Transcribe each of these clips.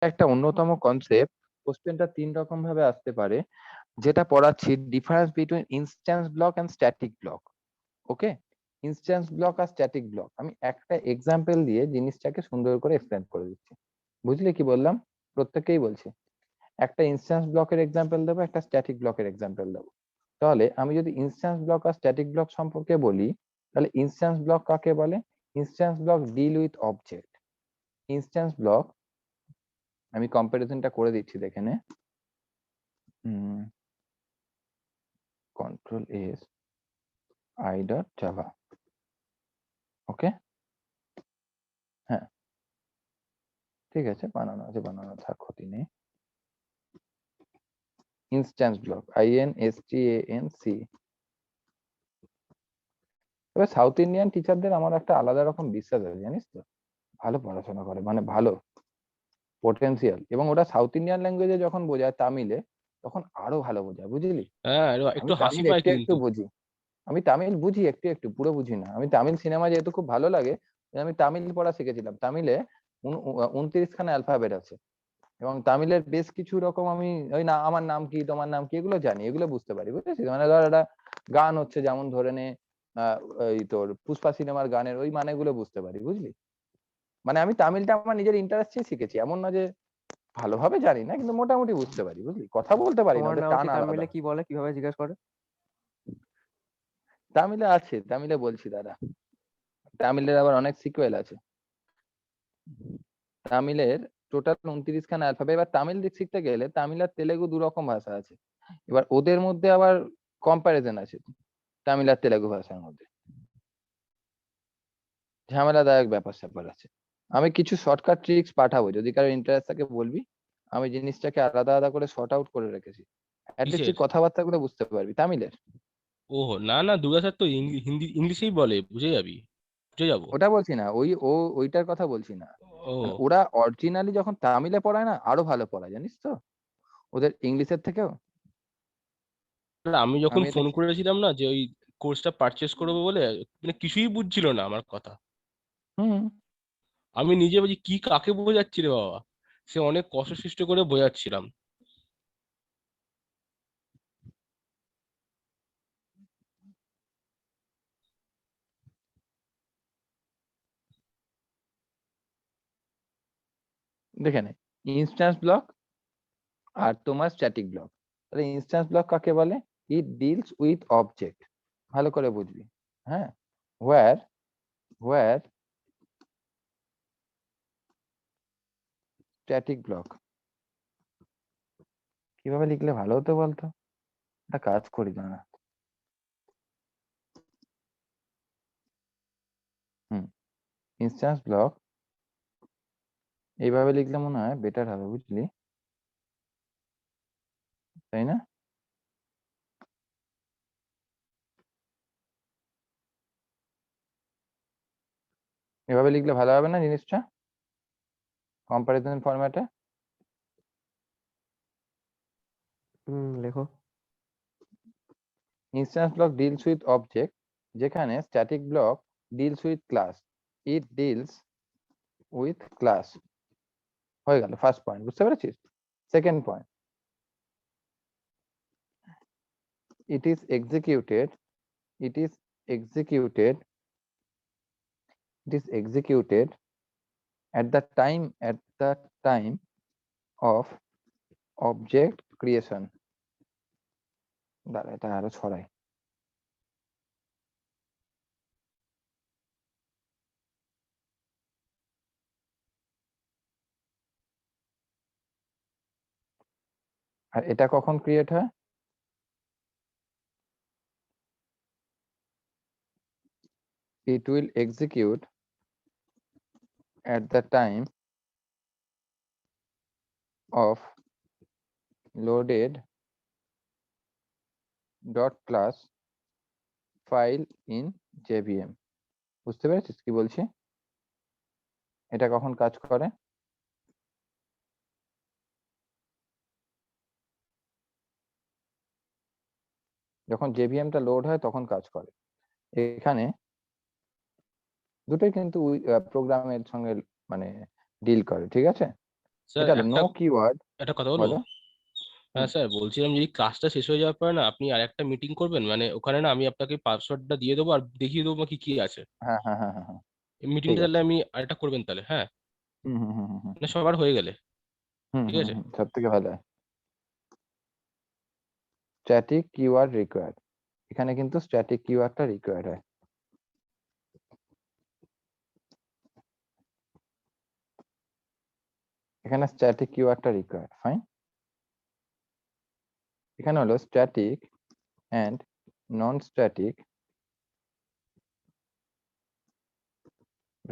একটা অন্যতম কনসেপ্ট, কোশ্চেনটা 3 রকম ভাবে আসতে পারে, যেটা পড়াচ্ছি difference between instance block and static block. Okay, instance block আর স্ট্যাটিক ব্লক আমি একটা এক্সাম্পল দিয়ে জিনিসটাকে সুন্দর করে এক্সপ্লেন করে দিচ্ছি। বুঝলে কি বললাম? প্রত্যেককেই বলছি, একটা ইনস্ট্যান্স ব্লকের এক্সাম্পল দেবো, একটা স্ট্যাটিক ব্লকের এক্সাম্পল দেবো। তাহলে আমি যদি ইনস্ট্যান্স ব্লক আর স্ট্যাটিক ব্লক সম্পর্কে বলি, তাহলে ইনস্ট্যান্স ব্লক কাকে বলে? Instance block deal with object. Instance block আমি কম্পারিজনটা করে দিচ্ছি, দেখে নে। Control S I dot Java. Okay, হ্যাঁ ঠিক আছে, বানানো আছে, বানানো থাক, ক্ষতি নেই। Instance block INSTANC। তবে সাউথ ইন্ডিয়ান টিচারদের আমার একটা আলাদা রকম বিশ্বাস আছে, জানিস তো, ভালো পড়াশোনা করে, মানে ভালো পোটেনশিয়াল। এবং ওটা সাউথ ইন্ডিয়ান ল্যাঙ্গুয়েজে যখন বোঝায় তামিলে, তখন আরো ভালো বোঝায়, বুঝলি? হ্যাঁ, আমি একটু হাসি তামিল পায় একটু একটু কিন্তু। বুঝি, আমি তামিল বুঝি একটু একটু, পুরো বুঝি না। আমি তামিল সিনেমা যেহেতু খুব ভালো লাগে, আমি তামিল পড়া শিখেছিলাম। তামিলে 29খানা অ্যালফাবেট আছে, এবং তামিলের বেশ কিছু রকম আমি ওই না, আমার নাম কি তোমার নাম কি এগুলো জানি, এগুলো বুঝতে পারি, বুঝেছিস? মানে ধর একটা গান হচ্ছে, যেমন ধরে নে ওই তোর পুষ্পা সিনেমার গানের ওই মানেগুলো বুঝতে পারি, বুঝলি? মানে আমি তামিলটা আমার নিজের ইন্টারেস্টে শিখেছি, এমন না যে ভালোভাবে জানি না, কিন্তু মোটামুটি বুঝতে পারি, বুঝলি? কথা বলতে পারি না, তোমার ওদের নাম টান কি আলাদা। তামিলে কি বলে, কিভাবে জিজ্ঞেস করে? তামিলে আছে, তামিলে বলছি দাদা, তামিলের আবার অনেক সিকুয়েল আছে। তামিলের টোটাল 29খানা অ্যালফাবেট। এবার তামিল দিক শিখতে গেলে তামিল আর তেলেগু দু রকম ভাষা আছে, এবার ওদের মধ্যে আবার কম্পারিজন আছে, তামিল আর তেলেগু ভাষার মধ্যে ঝামেলাদায়ক ব্যাপার স্যাপার আছে। আমি কিছু শর্টকাট ট্রিক্স পাঠাবো, যদি কারো ইন্টারেস্ট থাকে বলবি। আমি জিনিসটাকে আলাদা আলাদা করে শর্ট আউট করে রেখেছি, অ্যাটলিস্ট তুই কিসের? কথাবার্তাগুলো বুঝতে পারবি তামিলের। ও না না, দুর্গা স্যার তো হিন্দি ইংলিশেই বলে, বুঝে যাবি, বুঝে যাবো। ওটা বলছি না, ওইটার কথা বলছি না। মানে ও, ওরা অরিজিনালি যখন তামিলে পড়ায় না, আরো ভালো পড়ায়, জানিস তো, ওদের ইংলিশের থেকেও। আমি যখন আমি এটা ফোন করেছিলাম না যে ওই কোর্সটা পারচেস করবো বলে, মানে কিছুই বুঝছিল না আমার কথা। হুম, আমি নিজে বলছি কি কাকে বোঝাচ্ছি রে বাবা, সে অনেক কষ্ট সৃষ্টি করে বোঝাচ্ছিলাম। দেখে নে, ইনস্ট্যান্স ব্লক আর তোমার স্ট্যাটিক ব্লক। তাহলে ইনস্ট্যান্স ব্লক কাকে বলে? ইট ডিলস উইথ অবজেক্ট, ভালো করে বুঝবি। হ্যাঁ, ওয়্যার ওয়্যার স্ট্যাটিক ব্লক কিভাবে লিখলে ভালো হতো বলতো? একটা কাজ করি না। হুম, ইনস্ট্যান্স ব্লক এইভাবে লিখলে মনে হয় বেটার হবে, বুঝলি? তাই না? এভাবে লিখলে ভালো হবে না জিনিসটা, কম্পারিজন ফরম্যাটে? লেখো। Instance block deals with object, যেখানে static block deals with class. It deals with class. হয়ে গেল ফার্স্ট পয়েন্ট, বুঝতে পেরেছিস? Second point, it is executed it is executed it is executed at the time of object creation. দাঁড়া, এটা আরো ছড়াই। আর এটা কখন ক্রিয়েট হয়? It will execute at the time of loaded dot class file in JVM. বুঝতে পেরেছিস কি বলছি? এটা কখন কাজ করে? যখন JVM টা লোড হয় তখন কাজ করে। এখানে দুটোই কিন্তু প্রোগ্রামের সঙ্গে মানে ডিল করে, ঠিক আছে? স্যার এটা একটা নো কিওয়ার্ড। একটা কথা বলবো? বলো। হ্যাঁ হুম, স্যার, বলছিলাম যদি ক্লাসটা শেষ হয়ে যাওয়ার পরে না আপনি আর একটা মিটিং করবেন, মানে ওখানে না আমি আপনাকে পাসওয়ার্ডটা দিয়ে দেবো আর দেখিয়ে দেবো কি কি আছে। হ্যাঁ হ্যাঁ হ্যাঁ হ্যাঁ হ্যাঁ, এই ঠিক মিটিংটা আছে। তাহলে আমি আরেকটা করবেন তাহলে, হ্যাঁ? হুম হুম হুম হুম হুম মানে সবার হয়ে গেলে। হুম ঠিক হুম আছে। হুম, সব থেকে ভালো হয়। স্ট্যাটিক কিওয়ার্ড রিকোয়ার্ড, এখানে কিন্তু স্ট্যাটিক কিওয়ার্ডটা রিকোয়ার্ড হয়। এখানে স্ট্যাটিক কিওয়ার্ডটা রিকোয়ার্ড, ফাইন। এখানে হলো static and non static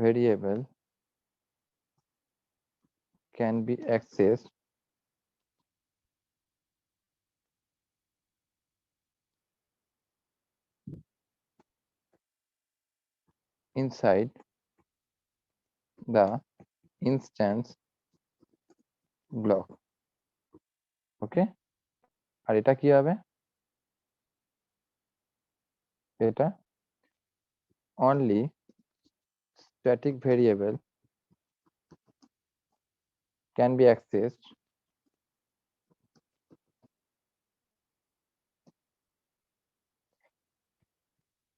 variable can B accessed inside the instance block. ওকে, আর এটা কি হবে? এটা only static variable can be accessed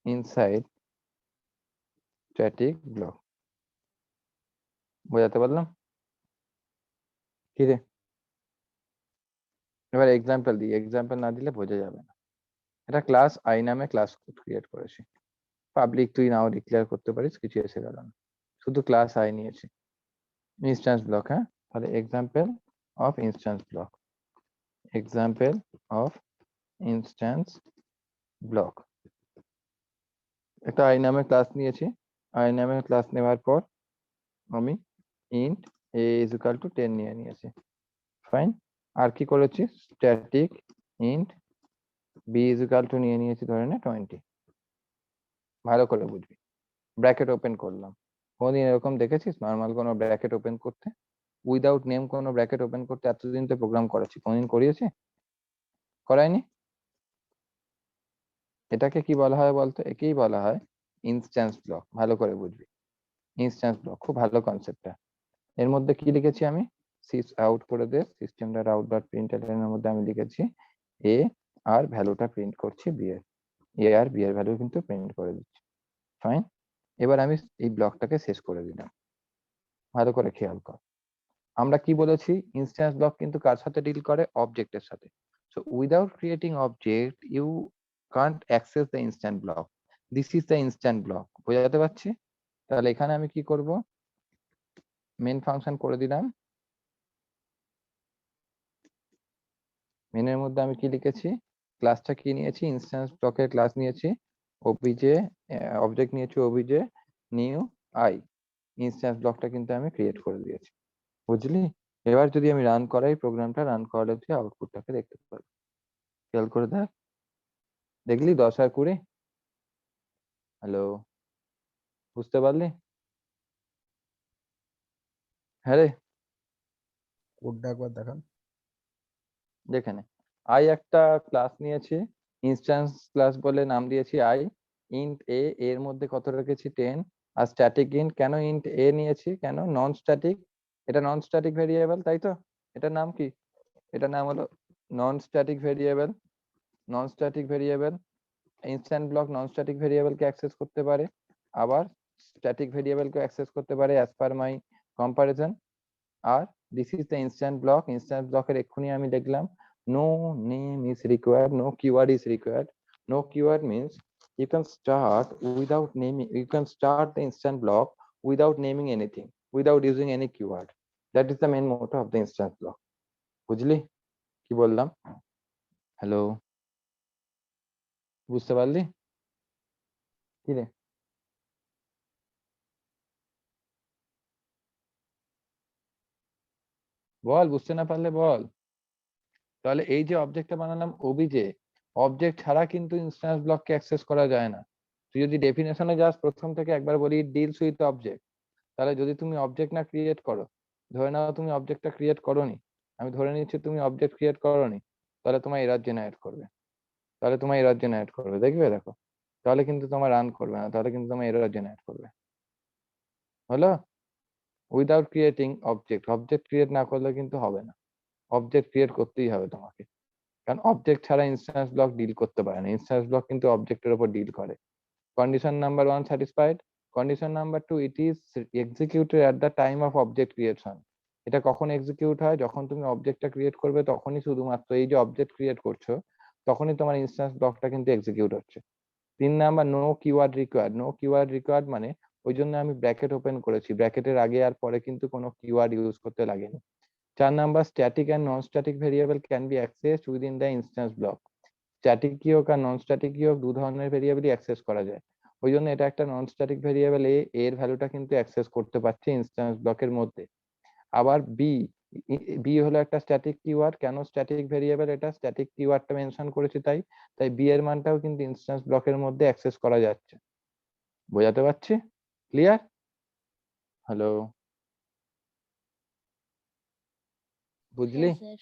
inside static block. বোঝাতে পারলাম কি রে? এবার এক্সাম্পল দিই, এক্সাম্পল না দিলে বোঝা যাবে না। এটা ক্লাস আই নামে ক্লাস ক্রিয়েট করেছি, পাবলিক তুই নাও ডিক্লেয়ার করতে পারিস, কিছু এসে গেল না, শুধু ক্লাস আই নিয়েছি। ইনস্ট্যান্স ব্লক, হ্যাঁ, তাহলে example of instance block, example of instance block. একটা আই নামে ক্লাস নিয়েছি, আই নামে ক্লাস নেওয়ার পর আমি int a is equal to 10 নিয়ে নিয়েছি, ফাইন। আর কি করেছি? Static int b is equal to নিয়ে নিয়েছি ধরে নে 20। ভালো করে বুঝবি, ব্র্যাকেট ওপেন করলাম। কোনদিন এরকম দেখেছিস নর্মাল কোনো ব্র্যাকেট ওপেন করতে, উইদাউট নেম কোনো ব্র্যাকেট ওপেন করতে? এতদিন তো প্রোগ্রাম করেছি, কোনদিন করিয়েছি? করায়নি। এটাকে কি বলা হয় বলতো? একেই বলা হয় ইনস্ট্যান্স ব্লক। ভালো করে বুঝবি, ইনস্ট্যান্স ব্লক খুব ভালো কনসেপ্টটা। এর মধ্যে কি লিখেছি আমি? সিস আউট করে দে, system dot out dot println এর মধ্যে আমি লিখেছি এ আর ভ্যালুটা প্রিন্ট করছি বি এর, এ আর বি এর ভ্যালু কিন্তু প্রিন্ট করে দিচ্ছি, ফাইন। এবার আমি এই ব্লকটাকে শেষ করে দিলাম, ভালো করে খেয়াল কর। আমরা কি বলেছি? ইনস্ট্যান্স ব্লক কিন্তু কার সাথে ডিল করে? অবজেক্টের সাথে। So without creating object you can't access the instant block, this is the instant block. বোঝাতে পারছি? তাহলে এখানে আমি কি করব? মেন ফাংশন করে দিলাম। মেনের মধ্যে আমি কি লিখেছি? ক্লাসটা কি নিয়েছি? ইনস্ট্যান্স ব্লকের ক্লাস নিয়েছি, ওবিজে অবজেক্ট নিয়েছি, ওবিজে নিউ আই। ইনস্ট্যান্স ব্লকটা কিন্তু আমি ক্রিয়েট করে দিয়েছি, বুঝলি? এবার যদি আমি রান করাই, প্রোগ্রামটা রান করালে তুই আউটপুটটাকে দেখতে পারবি। খেয়াল করে দেখ, দেখলি 10 আর 20? হ্যালো, বুঝতে পারলি? হ্যাঁ রে, কোডটা একবার দেখান। দেখে নে। আই একটা ক্লাস নিয়েছি, ইনস্ট্যান্স ক্লাস বলে নাম দিয়েছি আই। ইন্ট এ, এর মধ্যে কত রেখেছি? 10। আর স্ট্যাটিক ইন্ট, কেন ইন্ট এ নিয়েছি? কেন? নন স্ট্যাটিক, এটা নন স্ট্যাটিক ভেরিয়েবল, তাই তো? এটার নাম কি? এটার নাম হলো non static variable. Non static variable, instant block non static ভেরিয়েবলকে অ্যাক্সেস করতে পারে, আবার স্ট্যাটিক ভেরিয়েবলকে অ্যাক্সেস করতে পারে অ্যাজ পার মাই কম্পারিজন। আর this is the instant block. Instant ব্লকের এক্ষুনি আমি দেখলাম no name is required, no keyword is required. No keyword means you can start without naming, you can start the instant block without naming anything, without using any keyword. That is the main motto of the instant block. বুঝলি কি বললাম? Hello, বুঝতে পারলি কি রে? বল, বুঝতে না পারলে বল। তাহলে এই যে অবজেক্টটা বানালাম ওবিজে, অবজেক্ট ছাড়া কিন্তু ইনস্ট্যান্স ব্লককে অ্যাক্সেস করা যায় না। তুই যদি ডেফিনেশনে যাস, প্রথম থেকে একবার বলি ডিলস উইথ অবজেক্ট, তাহলে যদি তুমি অবজেক্ট না ক্রিয়েট করো, ধরে নাও তুমি অবজেক্টটা ক্রিয়েট করোনি, আমি ধরে নিচ্ছি তুমি অবজেক্ট ক্রিয়েট করোনি, তাহলে তোমার এরর জেনারেট করবে, তাহলে তোমার এরর জেনারেট করবে, দেখবে দেখো, তাহলে কিন্তু তোমার রান করবে না, তাহলে কিন্তু তোমার এরর জেনারেট করবে। হলো? Without creating object, object create না করলে কিন্তু হবে না, অবজেক্ট ক্রিয়েট করতেই হবে তোমাকে, কারণ অবজেক্ট ছাড়া ইনস্ট্যান্স ব্লক ডিল করতে পারে না, ইনস্ট্যান্স ব্লক কিন্তু অবজেক্টের উপর ডিল করে। Condition number 1 satisfied, condition number 2 it is executed at the time of object creation. এটা কখন এক্সিকিউট হয়, যখন তুমি অবজেক্টটা ক্রিয়েট করবে তখনই শুধুমাত্র এই যে অবজেক্ট ক্রিয়েট করছো তখনই তোমার ইনস্ট্যান্স ব্লকটা কিন্তু এক্সিকিউট হচ্ছে। 3 number no keyword required, no keyword required মানে ওই জন্য আমি ব্র্যাকেট ওপেন করেছি, ব্র্যাকেটের আগে আর পরে কিন্তু কোনো কিওয়ার্ড ইউজ করতে লাগেনি। 4 number static and non static variable can B accessed within the instance block. Static কি হোক আর নন স্ট্যাটিক কি হোক, দু ধরনের ভেরিয়েবলই অ্যাক্সেস করা যায়, ওই জন্য এটা একটা নন স্ট্যাটিক ভেরিয়েবল, এর ভ্যালুটা কিন্তু অ্যাক্সেস করতে পারছে ইনস্ট্যান্স ব্লকের মধ্যে। আবার বি, বি হলো একটা স্ট্যাটিক কিওয়ার্ড, কেন স্ট্যাটিক ভেরিয়েবল, এটা স্ট্যাটিক কিওয়ার্ডটা মেনশন করেছি তাই, তাই বি এর মানটাও কিন্তু ইনস্ট্যান্স ব্লকের মধ্যে অ্যাক্সেস করা যাচ্ছে। বোঝাতে পারছি? ক্লিয়ার? হ্যালো, বুঝলি? স্যার।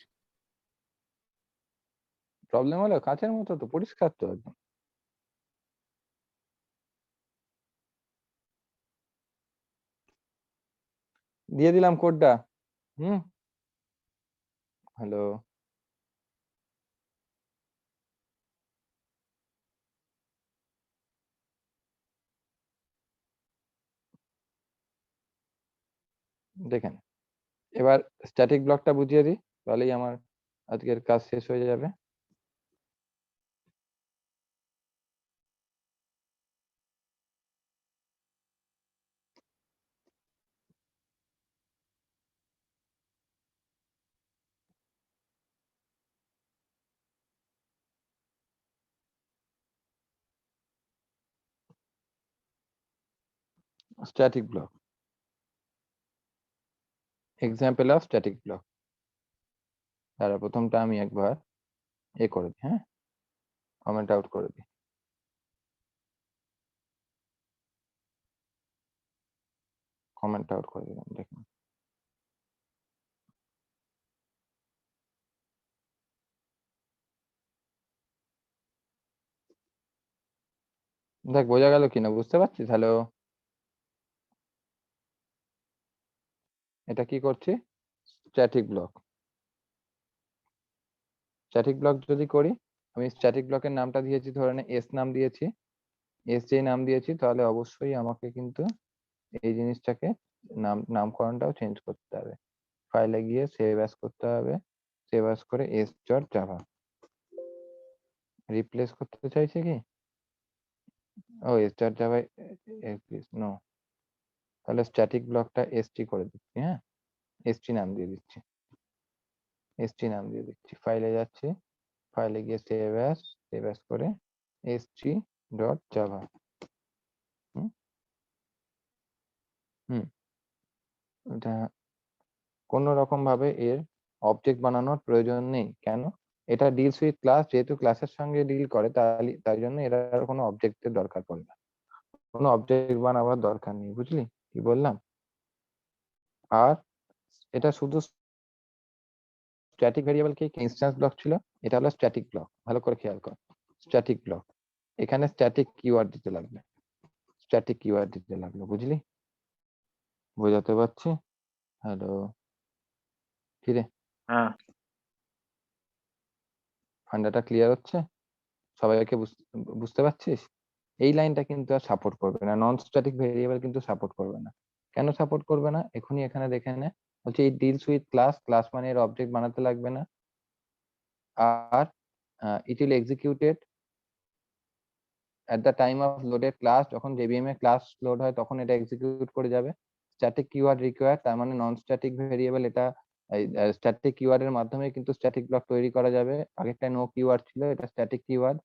প্রবলেম হলো? কাঁচের মতো তো, পরিষ্কার তো একদম। দিয়ে দিলাম কোডটা। হুম, হ্যালো, দেখেন এবার স্ট্যাটিক ব্লকটা বুঝিয়ে দিই, তাহলেই আমার আজকের কাজ শেষ হয়ে যাবে। Static block, example of static block. তারা প্রথমটা আমি একবার এ করে দিই, হ্যাঁ, কমেন্ট আউট করে দিই, কমেন্ট আউট করে দিলাম, দেখুন দেখ বোঝা গেল কিনা, বুঝতে পারছিস? হ্যালো, এটা কি করছি? Static block. স্ট্যাটিক ব্লক যদি করি, আমি স্ট্যাটিক ব্লকের নামটা দিয়েছি, ধরে নে এস নাম দিয়েছি, এস যে নাম দিয়েছি, তাহলে অবশ্যই আমাকে কিন্তু এই জিনিসটাকে নামকরণটাও চেঞ্জ করতে হবে। ফাইলে গিয়ে সেভ অ্যাজ করতে হবে, সেভ অ্যাজ করে এস ডট জাভা রিপ্লেস করতে চাইছে কি, ও এস ডট জাভা নো, তাহলে স্ট্যাটিক ব্লকটা এসটি করে দিচ্ছি, হ্যাঁ, এসটি নাম দিয়ে দিচ্ছি, এসটি নাম দিয়ে দিচ্ছি, ফাইলে যাচ্ছি, ফাইলে গিয়ে সেভ অ্যাজ করে এসটি ডট জাভা। হুম হুম, এটা কোনো রকম ভাবে এর অবজেক্ট বানানোর প্রয়োজন নেই, কেন? এটা ডিলস উইথ ক্লাস, যেহেতু ক্লাসের সঙ্গে ডিল করে, তাই জন্য এর আর কোনো অবজেক্টের দরকার পড়ে না, কোনো অবজেক্ট বানাবার দরকার নেই, বুঝলি কি বললাম? আর এটা শুধু স্ট্যাটিক ভেরিয়েবল কি ইনস্ট্যান্স ব্লক ছিল, এটা হলো স্ট্যাটিক ব্লক, ভালো করে খেয়াল কর, স্ট্যাটিক ব্লক। এখানে স্ট্যাটিক কিওয়ার্ড দিতে লাগবে, স্ট্যাটিক কিওয়ার্ড দিতে লাগলো, বুঝলি? বোঝাতে পারছি? হ্যালো, কি রে, হ্যাঁ ফান্ডাটা ক্লিয়ার হচ্ছে? সবাইকে বুঝতে পারছিস? এই লাইনটা কিন্তু আর সাপোর্ট করবে না, নন স্ট্যাটিক ভেরিয়েবল কিন্তু সাপোর্ট করবে না। কেন সাপোর্ট করবে না? এখনই এখানে দেখে নে, বলছে এই ডিলস উইথ ক্লাস, ক্লাস মানে এর অবজেক্ট বানাতে লাগবে না, আর it will executed at the time of loaded class, যখন JVM এ ক্লাস লোড হয় তখন এটা এক্সিকিউট করে যাবে। স্ট্যাটিক কিওয়ার্ড রিকোয়ার্ড, তার মানে নন স্ট্যাটিক ভেরিয়েবল, এটা স্ট্যাটিক কিওয়ার্ড এর মাধ্যমে কিন্তু স্ট্যাটিক ব্লক তৈরি করা যাবে। আগেরটা নো কিওয়ার্ড ছিল, এটা স্ট্যাটিক কিওয়ার্ড।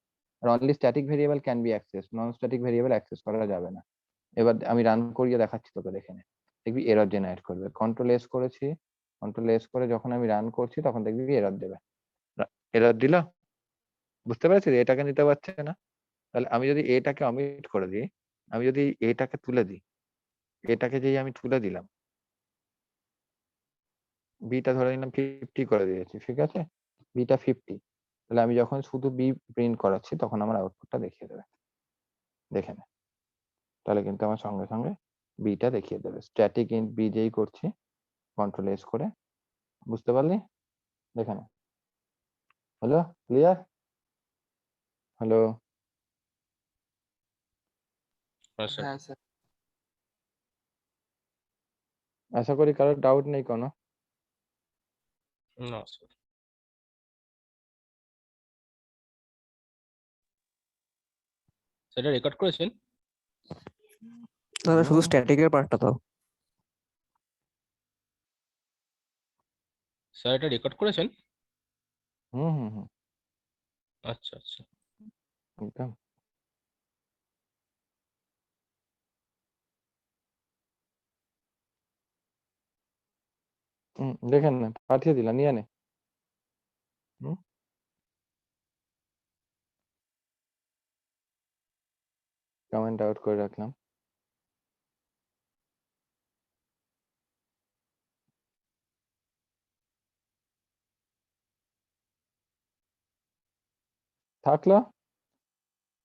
আর only static variable can be access, non static variable access করা যাবে না। এবার আমি রান করিয়ে দেখাচ্ছি তোকে, দেখে নে, দেখবি এরর জেনারেট করবে। কন্ট্রোল এস করেছি, কন্ট্রোল এস করে যখন আমি রান করছি তখন দেখবি এরর দেবে। এরর দিল, বুঝতে পেরেছিস? এটাকে নিতে পারছে না, তাহলে আমি যদি এটাকে অমিট করে দিই, আমি যদি এটাকে তুলে দিই, এটাকে যেই আমি তুলে দিলাম, বিটা ধরে নিলাম 50 করে দিয়েছি, ঠিক আছে, বিটা 50, তাহলে আমি যখন শুধু বি প্রিন্ট করাচ্ছি তখন আমার আউটপুটটা দেখিয়ে দেবে, দেখে নে, তাহলে কিন্তু আমার সঙ্গে সঙ্গে বিটা দেখিয়ে দেবে। স্ট্যাটিক ইন্ট বি যেই করছি, কন্ট্রোল এস করে, বুঝতে পারলি? দেখে না। Hello, clear? হ্যালো, হ্যাঁ স্যার। হ্যাঁ স্যার। আশা করি কারোর ডাউট নেই কোনো। না স্যার। সেটা রেকর্ড করেছেন? দাদা শুধু স্ট্যাটিকের পার্টটা দাও। স্যার এটা রেকর্ড করেছেন? হুম হুম হুম, আচ্ছা আচ্ছা। একদম। দেখেন না, পাঠিয়ে দিলাম, নিয়ে নে। হুম, কমেন্ট আউট করে রাখলাম। থাকলো?